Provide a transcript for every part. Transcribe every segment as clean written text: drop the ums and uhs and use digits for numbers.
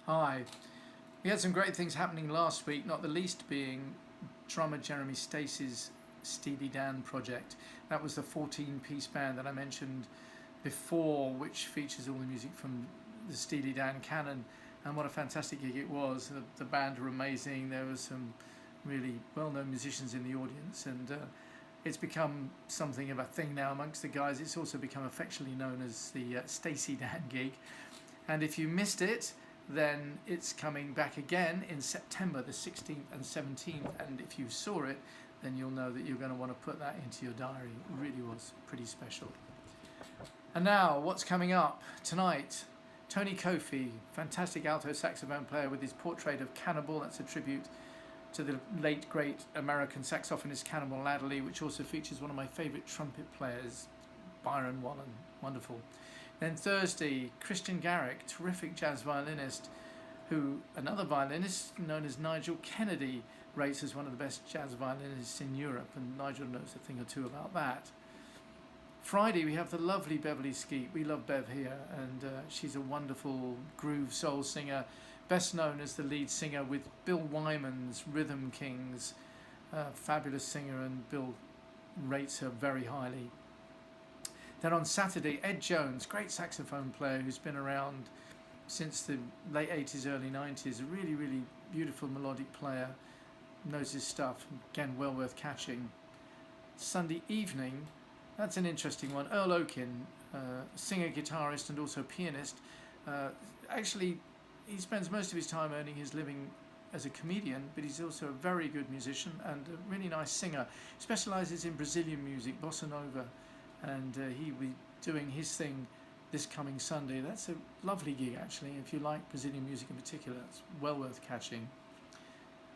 Hi. We had some great things happening last week, not the least being drummer Jeremy Stacey's Steely Dan project. That was the 14-piece band that I mentioned before, which features all the music from the Steely Dan canon, and what a fantastic gig it was. The band were amazing. There were some really well-known musicians in the audience, and it's become something of a thing now amongst the guys. It's also become affectionately known as the Stacey Dan gig. And if you missed it, then it's coming back again in September the 16th and 17th, and if you saw it, then you'll know that you're going to want to put that into your diary. It really was pretty special. And now, what's coming up tonight? Tony Kofi, fantastic alto saxophone player, with his portrait of Cannibal. That's a tribute to the late great American saxophonist Cannibal Adderley, which also features one of my favourite trumpet players, Byron Wallen. Wonderful. Then Thursday, Christian Garrick, terrific jazz violinist, who another violinist known as Nigel Kennedy rates as one of the best jazz violinists in Europe, and Nigel knows a thing or two about that. Friday, we have the lovely Beverly Skeet. We love Bev here, and she's a wonderful groove soul singer, best known as the lead singer with Bill Wyman's Rhythm Kings. Fabulous singer, and Bill rates her very highly. Then on Saturday, Ed Jones, great saxophone player who's been around since the late 80s, early 90s, a really, really beautiful melodic player, knows his stuff, again, well worth catching. Sunday evening, that's an interesting one. Earl Oakin, singer, guitarist, and also pianist. Actually, he spends most of his time earning his living as a comedian, but he's also a very good musician and a really nice singer. He specialises in Brazilian music, bossa nova, and he'll be doing his thing this coming Sunday. That's a lovely gig, actually. If you like Brazilian music in particular, it's well worth catching.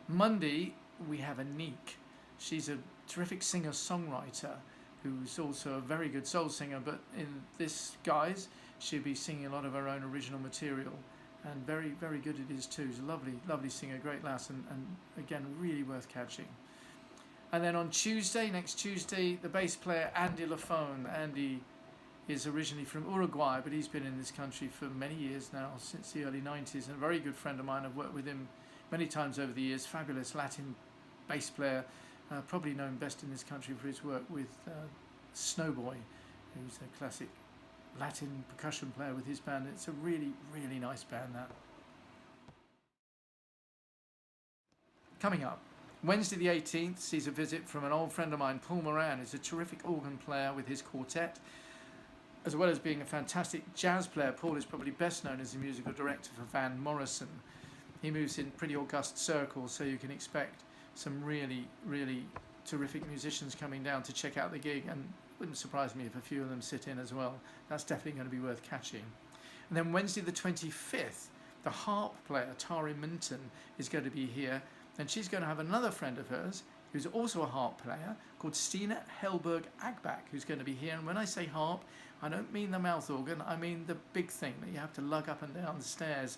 Monday, we have Anique. She's a terrific singer-songwriter who's also a very good soul singer, but in this guise, she'll be singing a lot of her own original material, and very, very good it is too. She's a lovely, lovely singer, great lass, and again, really worth catching. And then on Tuesday, next Tuesday, the bass player Andy Lafone. Andy is originally from Uruguay, but he's been in this country for many years now, since the early 90s, and a very good friend of mine. I've worked with him many times over the years. Fabulous Latin bass player, probably known best in this country for his work with Snowboy, who's a classic Latin percussion player with his band. It's a really, really nice band, that. Coming up, Wednesday the 18th sees a visit from an old friend of mine, Paul Moran, who's a terrific organ player with his quartet. As well as being a fantastic jazz player, Paul is probably best known as the musical director for Van Morrison. He moves in pretty august circles, so you can expect some really, really terrific musicians coming down to check out the gig, and it wouldn't surprise me if a few of them sit in as well. That's definitely going to be worth catching. And then Wednesday the 25th, the harp player, Tari Minton, is going to be here, and she's going to have another friend of hers who's also a harp player called Stina Helberg Agbach, who's going to be here. And when I say harp, I don't mean the mouth organ, I mean the big thing that you have to lug up and down the stairs.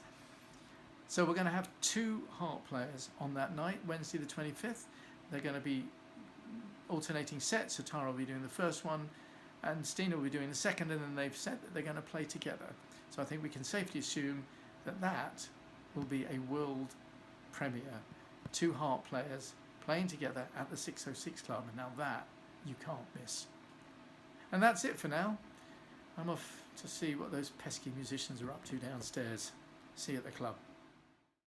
So we're going to have two harp players on that night, Wednesday the 25th. They're going to be alternating sets, so Tara will be doing the first one and Stina will be doing the second, and then they've said that they're going to play together. So I think we can safely assume that that will be a world premiere. Two harp players playing together at the 606 Club, and now that you can't miss. And that's it for now. I'm off to see what those pesky musicians are up to downstairs. See you at the club.